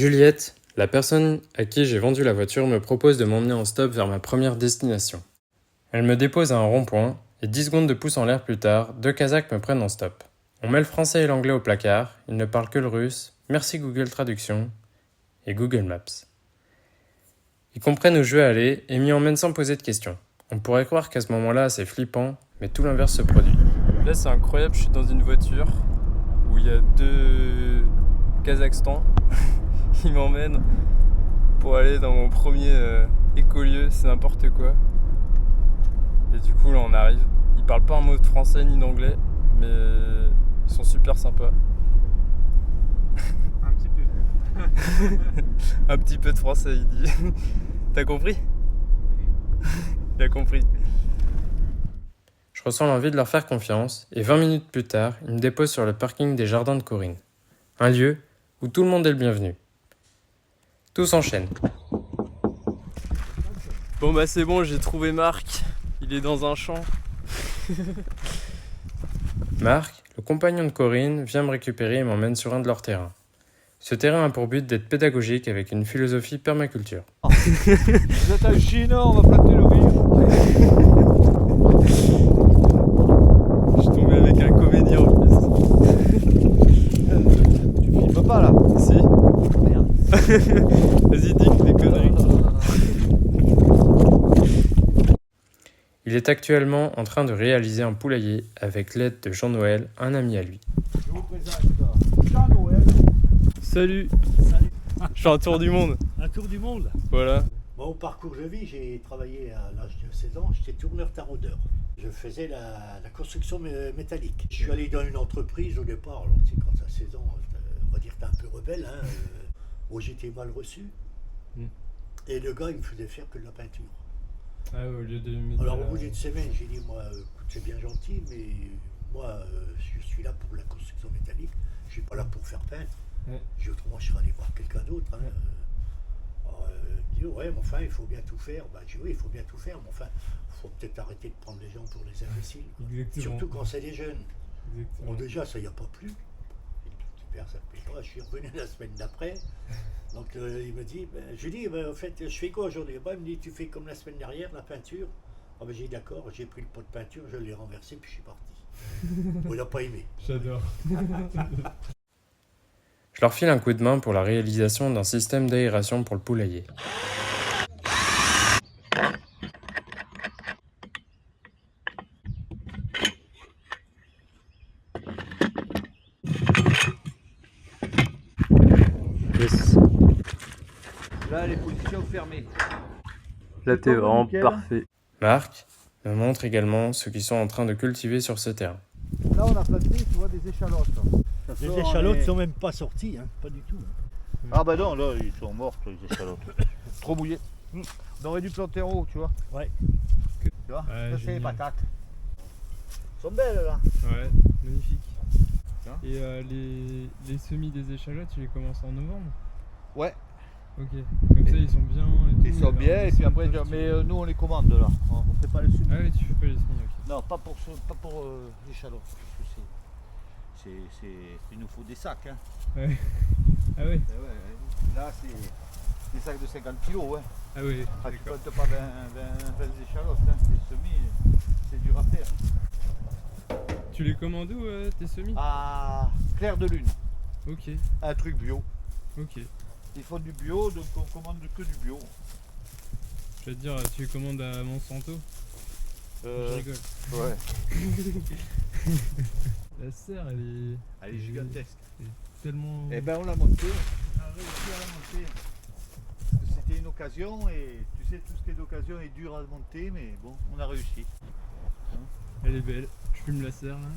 Juliette, la personne à qui j'ai vendu la voiture, me propose de m'emmener en stop vers ma première destination. Elle me dépose à un rond-point, et 10 secondes de pouce en l'air plus tard, 2 Kazakhs me prennent en stop. On met le français et l'anglais au placard, ils ne parlent que le russe, merci Google Traduction et Google Maps. Ils comprennent où je veux aller et m'y emmènent sans poser de questions. On pourrait croire qu'à ce moment-là, c'est flippant, mais tout l'inverse se produit. Là, c'est incroyable, je suis dans une voiture où il y a 2 Kazakhstans. Ils m'emmènent pour aller dans mon premier écolieu, c'est n'importe quoi. Et du coup, là, on arrive. Ils parlent pas un mot de français ni d'anglais, mais ils sont super sympas. Un petit peu. Un petit peu de français, il dit. T'as compris ? Il a compris. Je ressens l'envie de leur faire confiance, et 20 minutes plus tard, ils me déposent sur le parking des Jardins de Corinne. Un lieu où tout le monde est le bienvenu. Tout s'enchaîne. Bon bah c'est bon, j'ai trouvé Marc. Il est dans un champ. Marc, le compagnon de Corinne, vient me récupérer et m'emmène sur un de leurs terrains. Ce terrain a pour but d'être pédagogique avec une philosophie permaculture. Vous êtes en Chine, on va planter le riz. Je suis tombé avec un comédien en plus. Tu filmes pas là? Si. Merde. Vas-y, dis des conneries. Il est actuellement en train de réaliser un poulailler avec l'aide de Jean-Noël, un ami à lui. Je vous présente Jean-Noël. Salut. Salut. Je fais un tour du monde. Un tour du monde. Voilà. Moi, au parcours de vie, j'ai travaillé à l'âge de 16 ans, j'étais tourneur taraudeur. Je faisais la construction métallique. Je suis allé dans une entreprise au départ, alors tu sais, quand tu as 16 ans, on va dire que tu es un peu rebelle, hein, où j'étais mal reçu. Et le gars, il me faisait faire que de la peinture. Ah, au lieu de... Alors au bout d'une semaine, j'ai dit, moi, écoute, c'est bien gentil, mais moi, je suis là pour la construction métallique, je suis pas là pour faire peindre. Ouais. J'ai dit, autrement, je serais allé voir quelqu'un d'autre. Hein. Alors, il dit, ouais, mais enfin, il faut bien tout faire. Ben, je dis, oui, il faut bien tout faire, mais enfin, il faut peut-être arrêter de prendre les gens pour des imbéciles. Exactement. Surtout quand c'est des jeunes. Exactement. Bon, déjà, ça y a pas plu. Super, ça ne plaît pas. Je suis revenu la semaine d'après. Donc, il me dit, ben, je lui dis, ben, en fait, je fais quoi aujourd'hui? Ben, il me dit, tu fais comme la semaine dernière, la peinture. Ah, ben, j'ai dit, d'accord, j'ai pris le pot de peinture, je l'ai renversé, puis je suis parti. Bon, il n'a pas aimé. J'adore. Je leur file un coup de main pour la réalisation d'un système d'aération pour le poulailler. Yes. Là, les positions fermées. Là, t'es vraiment nickel. parfait. Marc me montre également ce qu'ils sont en train de cultiver sur ce terrain. Là, on a planté, tu vois, des échalotes. Les échalotes ne sont même pas sorties, hein, pas du tout. Hein. Ah bah non, là, ils sont morts, les échalotes. Trop mouillés. On aurait dû planter en haut, tu vois. Ouais. Tu vois, ça c'est les génial. patates. Elles sont belles, là. Ouais, magnifique. Hein? Et les semis des échalotes, tu les commences en novembre? Ouais, Ok. Comme ça, ils sont bien et ils tout, sont bien, et puis après, peuvent- mais nous, on les commande, là. On fait pas les semis. Ah oui, tu fais pas les semis, ok. Non, pas pour l'échalote. Parce que il nous faut des sacs. Hein. Ouais. Ah ouais. Et ouais, là, c'est des sacs de 50 kg. Hein. Ah oui, Ah, tu d'accord. plantes pas 20 échalotes. Hein. Les semis, c'est dur à faire. Hein. Tu les commandes où, tes semis? À Clair de Lune, Ok, un truc bio. ok. Ils font du bio, donc on commande que du bio. Je vais te dire, tu les commandes à Monsanto? Je rigole. Ouais. La serre, Elle est gigantesque. tellement... Et ben on l'a montée, on a réussi à la monter. Parce que c'était une occasion et tu sais tout ce qui est d'occasion est dur à monter, mais bon, on a réussi. Elle est belle. Je fume la serre, là.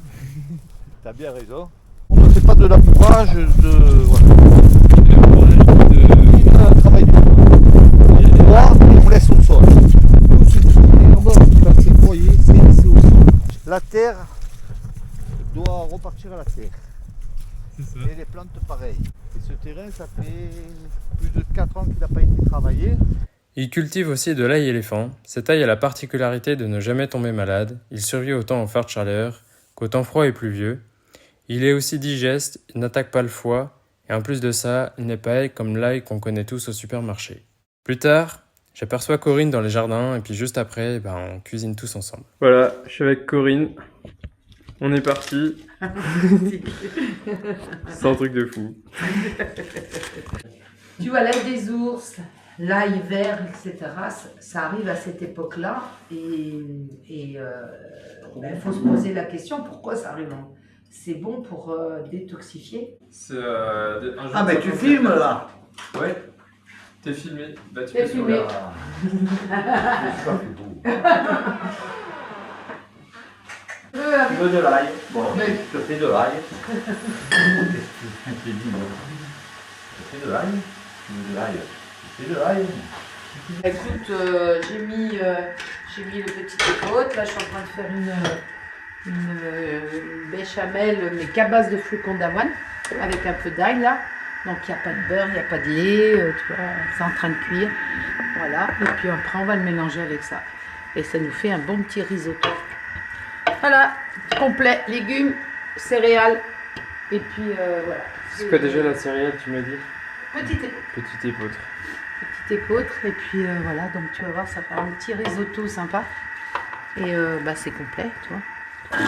T'as bien raison. On ne fait pas de labourage, voilà. Et le courage de... Un travail dur. Là, on laisse au sol. Tout ce qui est en bas qui va se broyer, c'est laissé au sol. La terre doit repartir à la terre. C'est ça. Et les plantes pareil. Et ce terrain, ça fait plus de 4 ans qu'il n'a pas été travaillé. Il cultive aussi de l'ail éléphant. Cet ail a la particularité de ne jamais tomber malade. Il survit autant aux fortes chaleurs qu'au temps froid et pluvieux. Il est aussi digeste, il n'attaque pas le foie Et en plus de ça, il n'est pas aigre comme l'ail qu'on connaît tous au supermarché. Plus tard, j'aperçois Corinne dans les jardins et puis juste après, on cuisine tous ensemble. Voilà, je suis avec Corinne. On est parti. C'est un truc de fou. Tu vois, l'ail des ours, l'ail vert, etc., ça arrive à cette époque-là et il faut se poser la question pourquoi ça arrive. C'est bon pour détoxifier. C'est Ah, mais tu filmes là? Ouais, t'es filmé. Bah, tu T'es filmé. Tu veux de l'ail? Bon, je te fais de l'ail. Je fais de l'ail. Tu veux de l'ail? Je fais de l'ail. Écoute, j'ai mis le petit épaule. Là, je suis en train de faire une béchamel, mais qu'à base de flocons d'avoine, avec un peu d'ail là. Donc il n'y a pas de beurre, il n'y a pas de lait, tu vois, c'est en train de cuire. Voilà, et puis après on va le mélanger avec ça. Et ça nous fait un bon petit risotto. Voilà, complet, légumes, céréales, et puis voilà. C'est quoi déjà la céréale, tu m'as dit? Petite épeautre. Petite épeautre. Petite épeautre, et puis voilà, donc tu vas voir, ça fait un petit risotto sympa. Et c'est complet, tu vois. Ça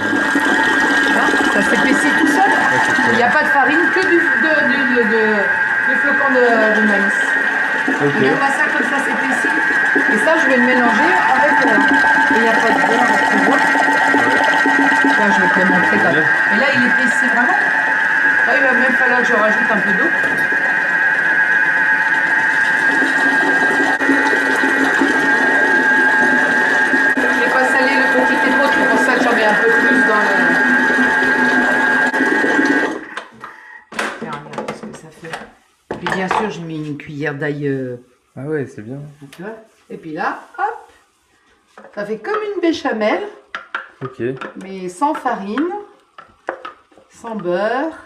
s'épaissit tout seul. Il n'y a pas de farine, que du flocon de maïs. Ok. Et on voit ça comme ça s'épaissit. Et ça, je vais le mélanger avec. Et il n'y a pas de beurre, tu vois. Là, je vais te le montrer quand même. Et là, il épaissit vraiment. Là, il va même falloir que je rajoute un peu d'eau. J'ai pas salé le petit épaule, c'est pour ça que j'en mets un peu plus dans le. Regarde ce que ça fait. Puis bien sûr, j'ai mis une cuillère d'ail. Ah ouais, c'est bien. Tu vois. Et puis là, hop, ça fait comme une béchamel, Ok. mais sans farine, sans beurre.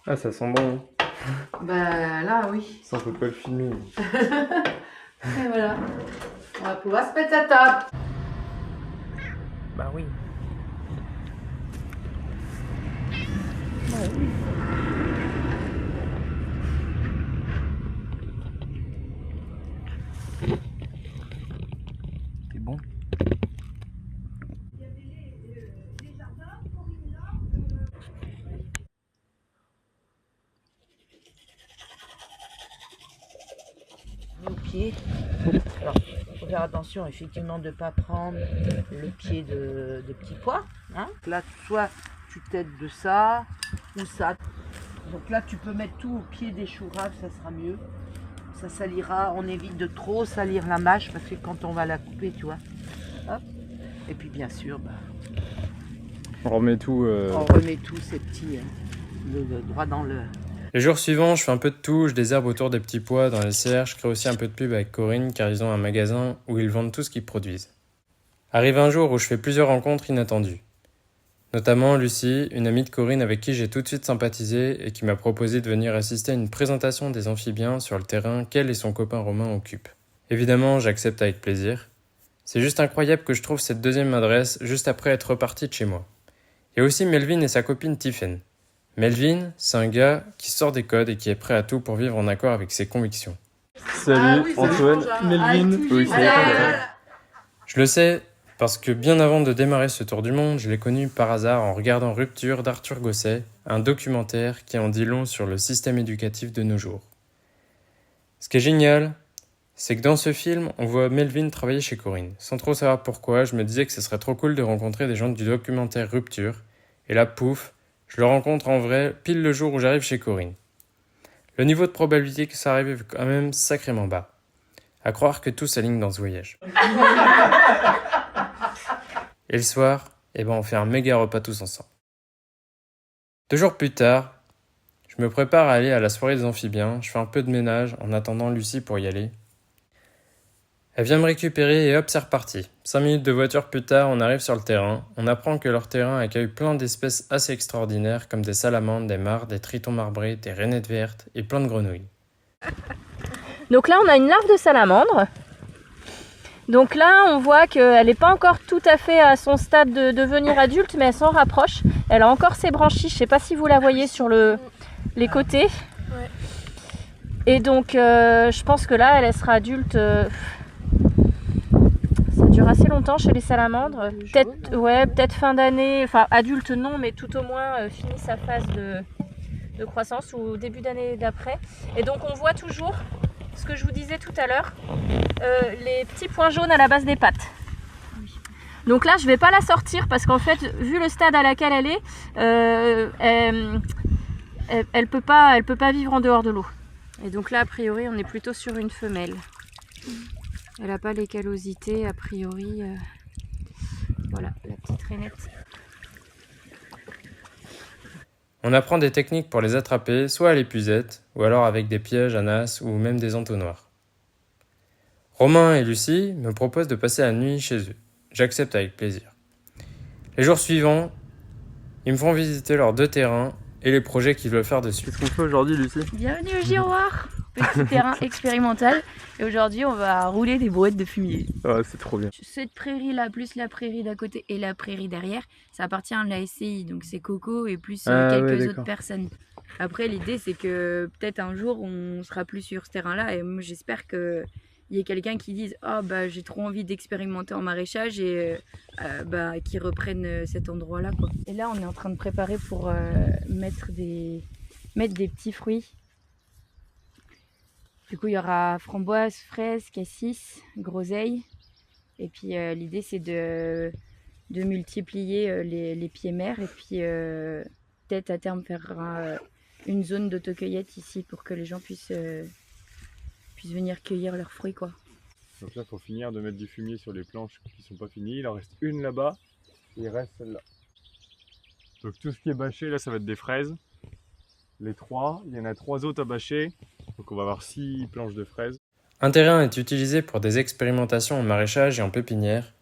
Ah, ça sent bon. Ben là, oui. Ça, on peut pas le filmer. Et voilà. On va pouvoir se mettre à table. Bah oui. C'est bon. Au pied. Alors, il faut faire attention effectivement de ne pas prendre le pied de petits pois. Hein. Là, soit tu t'aides de ça ou ça. Donc là, tu peux mettre tout au pied des choux raves, ça sera mieux. Ça salira, on évite de trop salir la mâche parce que quand on va la couper, tu vois. Hop. Et puis bien sûr, On remet tout. on remet tous ces petits droit dans le... Les jours suivants, je fais un peu de tout, je désherbe autour des petits pois dans les serres, je crée aussi un peu de pub avec Corinne car ils ont un magasin où ils vendent tout ce qu'ils produisent. Arrive un jour où je fais plusieurs rencontres inattendues. Notamment Lucie, une amie de Corinne avec qui j'ai tout de suite sympathisé et qui m'a proposé de venir assister à une présentation des amphibiens sur le terrain qu'elle et son copain Romain occupent. Évidemment, j'accepte avec plaisir. C'est juste incroyable que je trouve cette deuxième adresse juste après être reparti de chez moi. Il y a aussi Melvin et sa copine Tiffen. Melvin, c'est un gars qui sort des codes et qui est prêt à tout pour vivre en accord avec ses convictions. Salut Antoine, Melvin. Oui, salut. Je le sais parce que bien avant de démarrer ce tour du monde, je l'ai connu par hasard en regardant Rupture d'Arthur Gosset, un documentaire qui en dit long sur le système éducatif de nos jours. Ce qui est génial, c'est que dans ce film, on voit Melvin travailler chez Corinne. Sans trop savoir pourquoi, je me disais que ce serait trop cool de rencontrer des gens du documentaire Rupture. Et là, pouf, je le rencontre en vrai pile le jour où j'arrive chez Corinne. Le niveau de probabilité que ça arrive est quand même sacrément bas. À croire que tout s'aligne dans ce voyage. Et le soir, on fait un méga repas tous ensemble. 2 jours plus tard, je me prépare à aller à la soirée des amphibiens, je fais un peu de ménage en attendant Lucie pour y aller. Elle vient me récupérer et hop, c'est reparti. 5 minutes de voiture plus tard, on arrive sur le terrain. On apprend que leur terrain accueille plein d'espèces assez extraordinaires comme des salamandres, des mares, des tritons marbrés, des rainettes vertes et plein de grenouilles. Donc là, on a une larve de salamandre. Donc là, on voit qu'elle n'est pas encore tout à fait à son stade de devenir adulte, mais elle s'en rapproche. Elle a encore ses branchies, je ne sais pas si vous la voyez sur les côtés. Ouais. Et donc, je pense que là, elle sera adulte. Ça dure assez longtemps chez les salamandres. Peut-être fin d'année, enfin adulte non, mais tout au moins fini sa phase de croissance ou début d'année d'après. Et donc on voit toujours ce que je vous disais tout à l'heure, les petits points jaunes à la base des pattes. Donc là je vais pas la sortir parce qu'en fait vu le stade à laquelle elle est, elle peut pas vivre en dehors de l'eau. Et donc là a priori on est plutôt sur une femelle. Elle n'a pas les callosités a priori. Voilà la petite rainette. On apprend des techniques pour les attraper, soit à l'épuisette, ou alors avec des pièges à nasse ou même des entonnoirs. Romain et Lucie me proposent de passer la nuit chez eux. J'accepte avec plaisir. Les jours suivants, ils me font visiter leurs 2 terrains et les projets qu'ils veulent faire dessus. Qu'est-ce qu'on fait aujourd'hui, Lucie? Bienvenue au Giroir, petit terrain expérimental. Et aujourd'hui, on va rouler des brouettes de fumier. Ah, c'est trop bien. Cette prairie-là, plus la prairie d'à côté et la prairie derrière, ça appartient à la SCI. Donc c'est Coco et plus quelques autres personnes. Après, l'idée, c'est que peut-être un jour, on sera plus sur ce terrain-là. Et moi, j'espère qu'il y ait quelqu'un qui dise « Ah, bah, j'ai trop envie d'expérimenter en maraîchage » et qui reprenne cet endroit-là, quoi. Et là, on est en train de préparer pour mettre des petits fruits. Du coup, il y aura framboise, fraise, cassis, groseille. Et puis, l'idée, c'est de multiplier les pieds mères. Et puis, peut-être à terme, faire une zone d'autocueillette ici pour que les gens puissent venir cueillir leurs fruits, quoi. Donc là, il faut finir de mettre du fumier sur les planches qui sont pas finies. Il en reste une là-bas et il reste celle-là. Donc tout ce qui est bâché, là, ça va être des fraises. Les 3, il y en a 3 autres à bâcher. Donc on va avoir 6 planches de fraises. Un terrain est utilisé pour des expérimentations en maraîchage et en pépinière.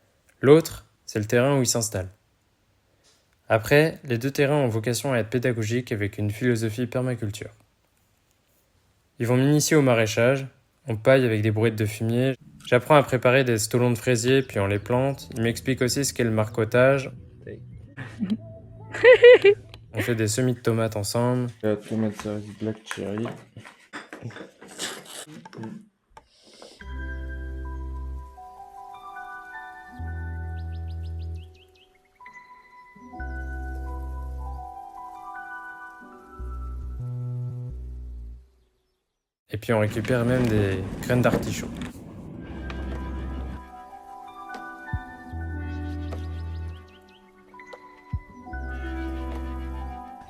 L'autre, c'est le terrain où ils s'installent. Après, les 2 terrains ont vocation à être pédagogiques avec une philosophie permaculture. Ils vont m'initier au maraîchage. On paille avec des brouettes de fumier. J'apprends à préparer des stolons de fraisier, puis on les plante. Ils m'expliquent aussi ce qu'est le marcottage. On fait des semis de tomates ensemble. Tomate cerise black cherry. Et puis on récupère même des graines d'artichaut.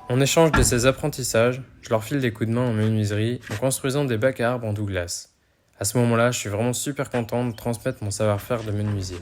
En échange de ces apprentissages, je leur file des coups de main en menuiserie en construisant des bacs à arbres en Douglas. À ce moment-là, je suis vraiment super content de transmettre mon savoir-faire de menuisier.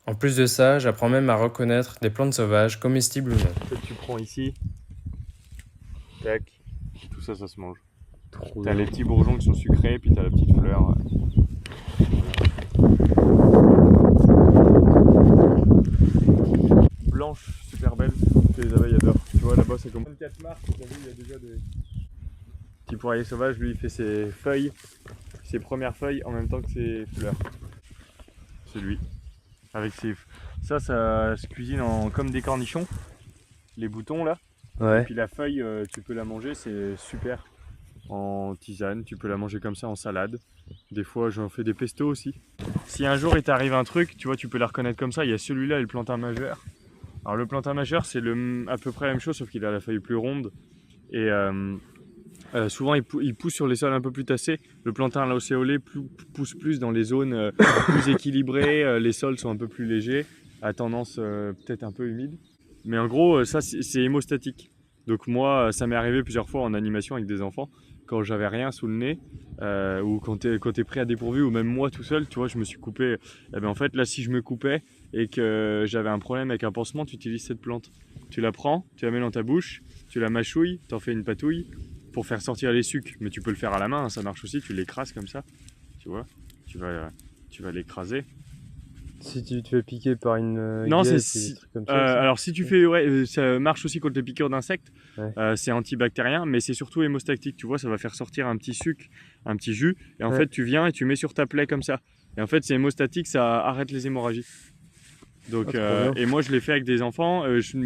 En plus de ça, j'apprends même à reconnaître des plantes sauvages, comestibles ou non. Tu prends ici, tac, tout ça, ça se mange. T'as les petits bourgeons qui sont sucrés, puis t'as la petite fleur. Blanche, super belle, que les abeilles adorent. Tu vois là-bas, c'est comme 24 mars, t'as vu, il y a déjà des petits poiriers sauvages. Lui, il fait ses feuilles, ses premières feuilles en même temps que ses fleurs. C'est lui. Avec ses... Ça se cuisine comme des cornichons, les boutons là. Ouais. Et puis la feuille, tu peux la manger, c'est super. En tisane, tu peux la manger comme ça en salade. Des fois, j'en fais des pestos aussi. Si un jour il t'arrive un truc, tu vois, tu peux la reconnaître comme ça. Il y a celui-là et le plantain majeur. Alors le plantain majeur, c'est à peu près la même chose, sauf qu'il a la feuille plus ronde. Et souvent, il pousse sur les sols un peu plus tassés. Le plantain lacéolé pousse plus dans les zones plus équilibrées. Les sols sont un peu plus légers. à tendance peut-être un peu humide. Mais en gros, ça c'est hémostatique. Donc moi, ça m'est arrivé plusieurs fois en animation avec des enfants, quand j'avais rien sous le nez, ou quand t'es pris à dépourvu, ou même moi tout seul, tu vois, je me suis coupé. Et ben en fait, là, si je me coupais et que j'avais un problème avec un pansement, tu utilises cette plante. Tu la prends, tu la mets dans ta bouche, tu la mâchouilles, t'en fais une patouille pour faire sortir les sucs. Mais tu peux le faire à la main, hein, ça marche aussi, tu l'écrases comme ça, tu vois, tu vas l'écraser. Si tu te fais piquer par une Non, guêpe, c'est des trucs comme ça. alors si tu fais, ouais, ça marche aussi contre les piqûres d'insectes. Ouais. C'est antibactérien, mais c'est surtout hémostatique. Tu vois, ça va faire sortir un petit suc, un petit jus, et en Ouais. fait tu viens et tu mets sur ta plaie comme ça. Et en fait c'est hémostatique, ça arrête les hémorragies. Donc trop bien. et moi je l'ai fait avec des enfants.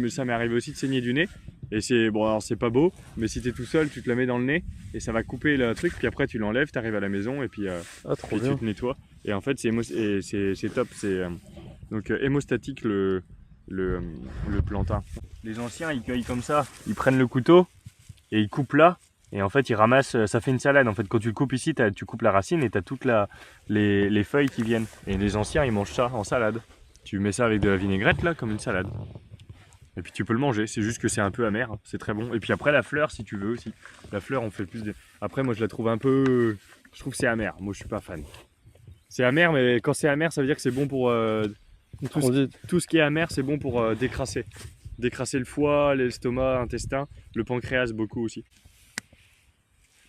Ça m'est arrivé aussi de saigner du nez. Et c'est bon, alors c'est pas beau, mais si t'es tout seul, tu te la mets dans le nez et ça va couper le truc. Puis après tu l'enlèves, t'arrives à la maison et puis, Trop puis bien. tu te nettoies. Et en fait c'est top. C'est donc hémostatique le plantain. Les anciens ils cueillent comme ça, ils prennent le couteau et ils coupent là. Et en fait ils ramassent, ça fait une salade. En fait quand tu le coupes ici, tu coupes la racine et t'as toutes les feuilles qui viennent. Et les anciens ils mangent ça en salade. Tu mets ça avec de la vinaigrette là comme une salade. Et puis tu peux le manger, c'est juste que c'est un peu amer, hein. C'est très bon. Et puis après la fleur si tu veux aussi. La fleur on fait plus de... Après moi je la trouve un peu... Je trouve que c'est amer, moi je suis pas fan. C'est amer, mais quand c'est amer ça veut dire que c'est bon pour... Tout ce qui est amer c'est bon pour décrasser. Décrasser le foie, l'estomac, l'intestin, le pancréas beaucoup aussi.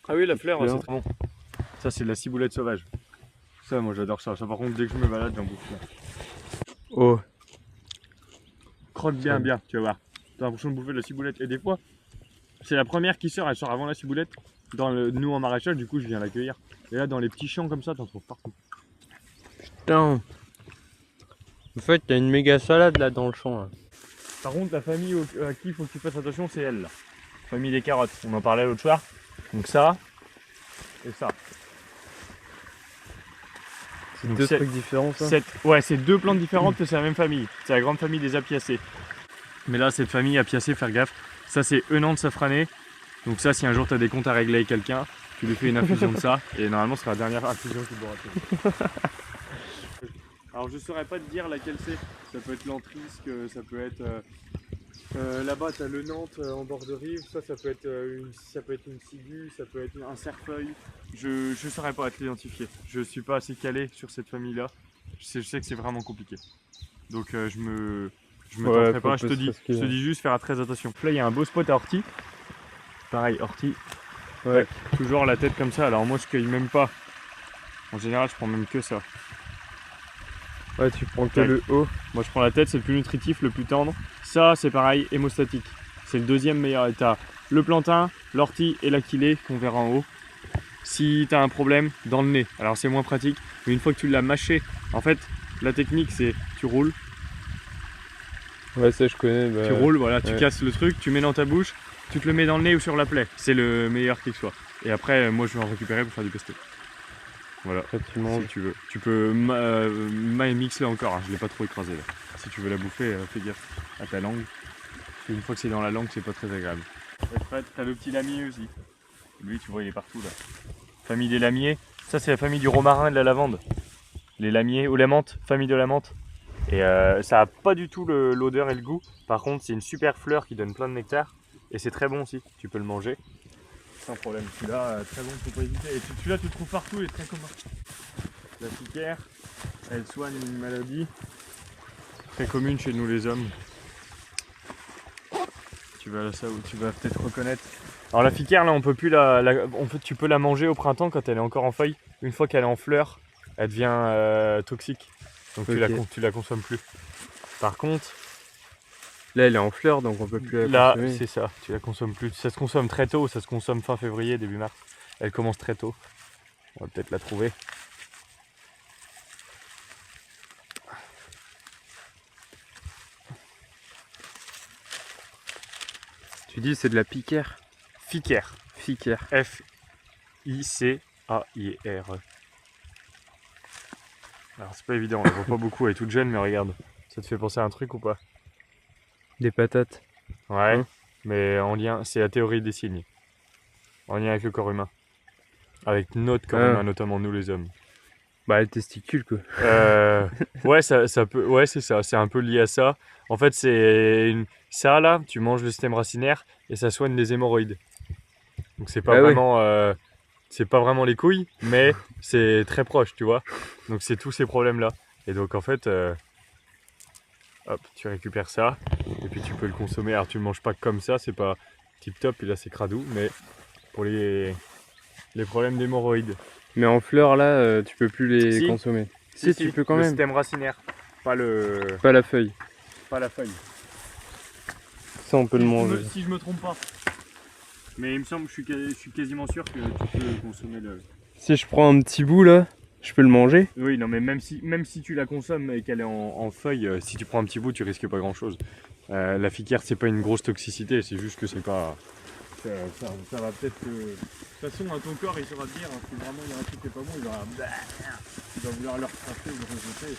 Ah oui la fleur c'est très bon. Ça c'est de la ciboulette sauvage. Ça moi j'adore ça. Ça par contre dès que je me balade j'en bouffe. Oh. Croque bien, tu vas voir. T'as l'impression de bouffer de la ciboulette. Et des fois, c'est la première qui sort, elle sort avant la ciboulette. Nous en maraîchage, du coup, je viens l'accueillir. Et là, dans les petits champs comme ça, t'en trouves partout. Putain. En fait, t'as une méga salade là dans le champ. Là. Par contre, la famille à qui il faut que tu fasses attention, c'est elle là. Famille des carottes. On en parlait l'autre soir. Donc ça et ça. C'est Donc deux trucs différents ça. Ouais, c'est deux plantes différentes, mais c'est la même famille. C'est la grande famille des apiacées. Mais là, cette famille apiacée, faire gaffe. Ça, c'est Eunanthe safranée. Donc ça, si un jour tu as des comptes à régler avec quelqu'un, tu lui fais une infusion de ça. Et normalement, ce sera la dernière infusion qu'il boira. Alors, je saurais pas te dire laquelle c'est. Ça peut être l'entrisque, ça peut être... là-bas, tu as le Nantes en bord de rive. Ça peut être une ciguë, ça peut être un cerfeuil. Je saurais pas te l'identifier. Je suis pas assez calé sur cette famille-là. Je sais que c'est vraiment compliqué. Donc je me tenterai pas. Je te dis juste faire très attention. Là, il y a un beau spot à ortie. Pareil, ortie. Ouais. Toujours la tête comme ça. Alors moi, je cueille même pas. En général, je prends même que ça. Ouais, tu prends que le haut. Moi, je prends la tête, c'est le plus nutritif, le plus tendre. Ça, c'est pareil, hémostatique. C'est le deuxième meilleur état. Le plantain, l'ortie et l'aquilée qu'on verra en haut. Si tu as un problème, dans le nez. Alors, c'est moins pratique. Mais une fois que tu l'as mâché, en fait, la technique, c'est tu roules. Ouais, ça, je connais. Bah... Tu roules, voilà, tu casses le truc, tu mets dans ta bouche, tu te le mets dans le nez ou sur la plaie. C'est le meilleur qui soit. Et après, moi, je vais en récupérer pour faire du pesto. Voilà, après, tu manges. Si tu veux. Tu peux mixer encore, hein. Je l'ai pas trop écrasé là. Si tu veux la bouffer, fais gaffe à ta langue. Une fois que c'est dans la langue, c'est pas très agréable. T'as le petit lamier aussi. Lui, tu vois, il est partout là. Famille des lamiers. Ça, c'est la famille du romarin et de la lavande. Les lamiers ou la menthe, famille de la menthe. Et ça a pas du tout l'odeur et le goût. Par contre, c'est une super fleur qui donne plein de nectar. Et c'est très bon aussi. Tu peux le manger. Sans problème, celui-là, très bon, faut pas hésiter. Et celui-là, tu le trouves partout, il est très commun. La ficaire, elle soigne une maladie très commune chez nous les hommes. Tu vas peut-être reconnaître. Alors la ficaire, là, on peut plus tu peux la manger au printemps quand elle est encore en feuille. Une fois qu'elle est en fleur, elle devient toxique. Donc tu la consommes plus. Par contre, là, elle est en fleur, donc on peut plus là, la consommer. c'est ça, tu la consommes plus. Ça se consomme très tôt, ça se consomme fin février, début mars. Elle commence très tôt. On va peut-être la trouver. Tu dis c'est de la piquère. Ficaire. Ficaire. F-I-C-A-I-R. Alors c'est pas évident, on la voit pas beaucoup, elle est toute jeune, mais regarde. Ça te fait penser à un truc ou pas? Des patates. Ouais, mais en lien, c'est la théorie des signes. En lien avec le corps humain. Avec notre corps humain, notamment nous les hommes. Bah, les testicules, quoi. Ouais, ça peut, ouais, c'est ça, c'est un peu lié à ça. En fait, ça là, tu manges le système racinaire et ça soigne les hémorroïdes. Donc c'est pas vraiment, c'est pas vraiment les couilles, mais c'est très proche, tu vois. Donc c'est tous ces problèmes-là. Et donc en fait, hop, tu récupères ça et puis tu peux le consommer. Alors tu le manges pas comme ça, c'est pas tip top, et là c'est cradou, mais pour les problèmes d'hémorroïdes. Mais en fleurs, là, tu peux plus les consommer. Si, tu peux quand même. Le système racinaire, pas la feuille. Pas la feuille. Ça, on peut le manger. Si je me trompe pas. Mais il me semble, je suis quasiment sûr que tu peux consommer le... Si je prends un petit bout, là, je peux le manger? Oui, non, mais même si tu la consommes et qu'elle est en feuille, si tu prends un petit bout, tu risques pas grand-chose. La fiquière, c'est pas une grosse toxicité, c'est juste que c'est pas... Ça va peut-être que... De toute façon, ton corps, il saura te dire, si vraiment il y a un truc qui est pas bon, il va vouloir le retracer ou le rejeter.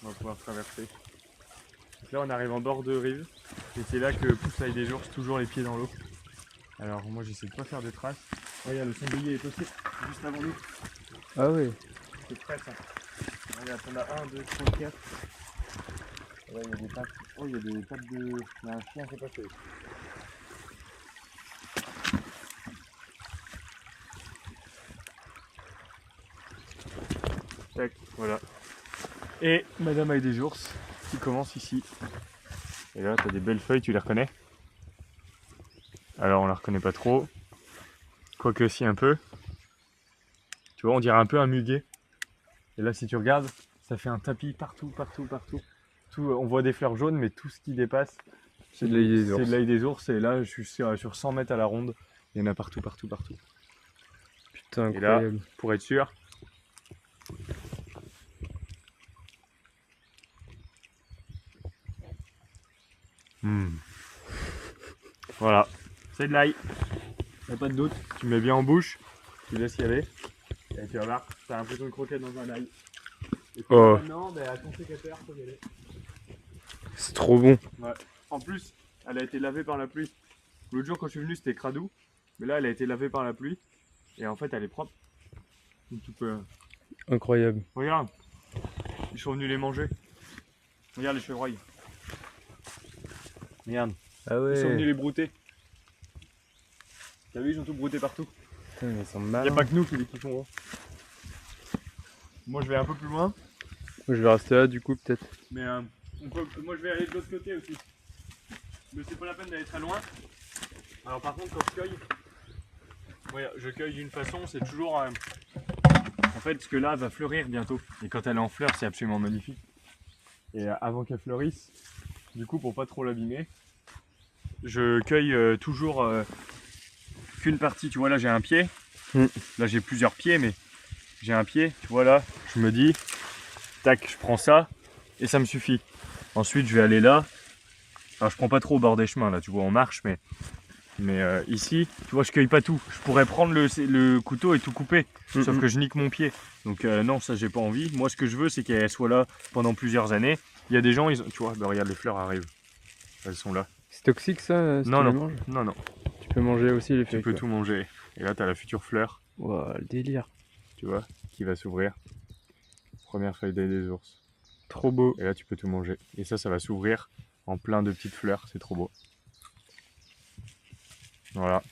On va pouvoir traverser. Donc là, on arrive en bord de rive. Et c'est là que pousse l'ail des ours, toujours les pieds dans l'eau. Alors moi, j'essaie de pas faire de traces. Regarde, le sanglier est aussi juste avant nous. Ah oui. C'est prêt, ça. Regarde, on a 1, 2, 3, 4. Là, il y a des pattes. Oh, il y a des pattes de... Il y a un chien qui est passé. Tac, voilà. Et Madame Ail des ours qui commence ici. Et là, t'as des belles feuilles, tu les reconnais? Alors, on la reconnaît pas trop. Quoique si, un peu. Tu vois, on dirait un peu un muguet. Et là, si tu regardes, ça fait un tapis partout. On voit des fleurs jaunes, mais tout ce qui dépasse, c'est de l'ail des ours. Et là, je suis sur 100 mètres à la ronde. Il y en a partout. Putain, incroyable. Et là, pour être sûr... Voilà, c'est de l'ail. Y'a pas de doute. Tu mets bien en bouche, tu laisses y aller. Et tu vas voir, t'as l'impression de croquer dans un ail. Et puis maintenant, à ton sécateur, faut y aller. C'est trop bon. Ouais. En plus, elle a été lavée par la pluie. L'autre jour, quand je suis venu, c'était cradou. Mais là, elle a été lavée par la pluie. Et en fait, elle est propre. Donc tu peux... Incroyable. Regarde, ils sont venus les manger. Regarde les chevreuils. Regarde. Ah ouais. Ils sont venus les brouter. T'as vu, ils ont tout brouté partout. Putain, mais ils sont malins. Y'a pas que nous qui les kiffons. Moi je vais un peu plus loin. Moi, je vais rester là du coup peut-être. Mais moi je vais aller de l'autre côté aussi. Mais c'est pas la peine d'aller très loin. Alors par contre quand je cueille d'une façon, c'est toujours... En fait ce que là va fleurir bientôt. Et quand elle est en fleurs c'est absolument magnifique. Et avant qu'elle fleurisse, du coup pour pas trop l'abîmer, je cueille toujours qu'une partie. Tu vois là j'ai un pied. Là j'ai plusieurs pieds mais j'ai un pied. Tu vois là, je me dis, tac, je prends ça et ça me suffit. Ensuite je vais aller là. Alors je prends pas trop au bord des chemins là, tu vois on marche mais ici, tu vois je cueille pas tout. Je pourrais prendre le couteau et tout couper. Sauf que je nique mon pied. Donc non, ça j'ai pas envie. Moi ce que je veux c'est qu'elle soit là pendant plusieurs années. Il y a des gens, tu vois, bah, regarde les fleurs arrivent. Elles sont là. C'est toxique ça si non, tu non. les manges? Non. Tu peux manger aussi les feuilles. Tu peux tout manger. Et là t'as la future fleur. Wow, le délire. Tu vois, qui va s'ouvrir. Première feuille d'ail des ours. Trop beau. Et là tu peux tout manger. Et ça va s'ouvrir en plein de petites fleurs. C'est trop beau. Voilà.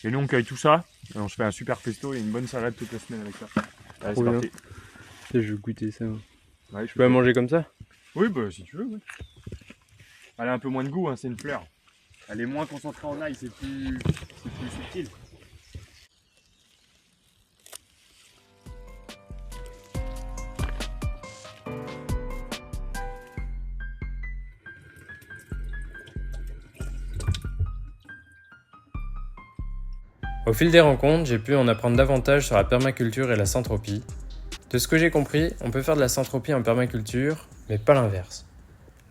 Et nous on cueille tout ça. Et on se fait un super pesto et une bonne salade toute la semaine avec ça. Allez, c'est parti. Je vais goûter ça. Ouais, je peux la manger comme ça? Oui, bah si tu veux. Oui. Elle a un peu moins de goût, hein, c'est une fleur. Elle est moins concentrée en ail, c'est plus subtil. Au fil des rencontres, j'ai pu en apprendre davantage sur la permaculture et la syntropie. De ce que j'ai compris, on peut faire de la syntropie en permaculture, mais pas l'inverse.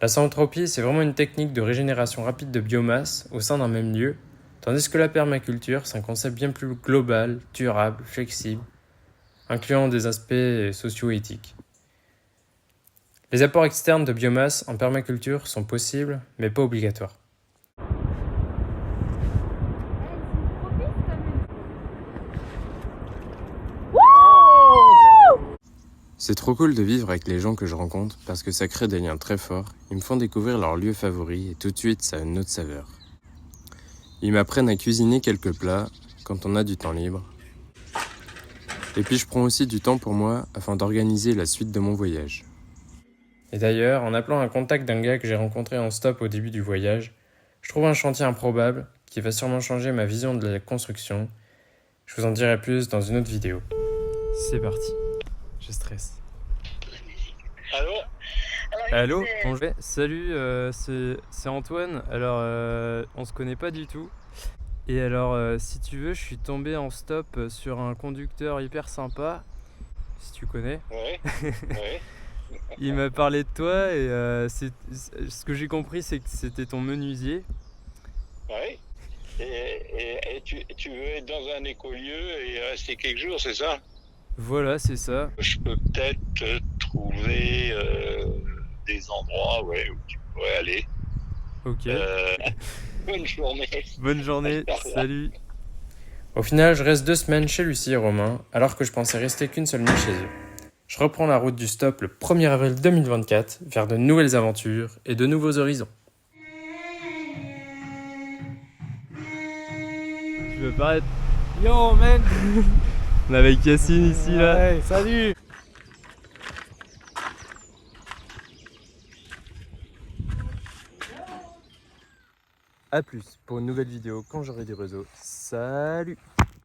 La syntropie, c'est vraiment une technique de régénération rapide de biomasse au sein d'un même lieu, tandis que la permaculture, c'est un concept bien plus global, durable, flexible, incluant des aspects socio-éthiques. Les apports externes de biomasse en permaculture sont possibles, mais pas obligatoires. C'est trop cool de vivre avec les gens que je rencontre parce que ça crée des liens très forts, ils me font découvrir leurs lieux favoris et tout de suite ça a une autre saveur. Ils m'apprennent à cuisiner quelques plats quand on a du temps libre. Et puis je prends aussi du temps pour moi afin d'organiser la suite de mon voyage. Et d'ailleurs, en appelant un contact d'un gars que j'ai rencontré en stop au début du voyage, je trouve un chantier improbable qui va sûrement changer ma vision de la construction. Je vous en dirai plus dans une autre vidéo. C'est parti, je stresse. Allô? Allô, bonjour. Salut, c'est Antoine. Alors, on se connaît pas du tout. Et alors, si tu veux, je suis tombé en stop sur un conducteur hyper sympa, si tu connais. Ouais, ouais. Il m'a parlé de toi et ce que j'ai compris, c'est que c'était ton menuisier. Ouais. Et tu veux être dans un écolieu et rester quelques jours, c'est ça? Voilà, c'est ça. Je peux peut-être te trouver des endroits où tu pourrais aller. Ok. Bonne journée. Bonne journée, salut. Au final, je reste 2 semaines chez Lucie et Romain, alors que je pensais rester qu'une seule nuit chez eux. Je reprends la route du stop le 1er avril 2024 vers de nouvelles aventures et de nouveaux horizons. Je veux paraître... Yo man. On est avec Yacine ici là. Ouais, salut. A plus pour une nouvelle vidéo quand j'aurai du réseau. Salut.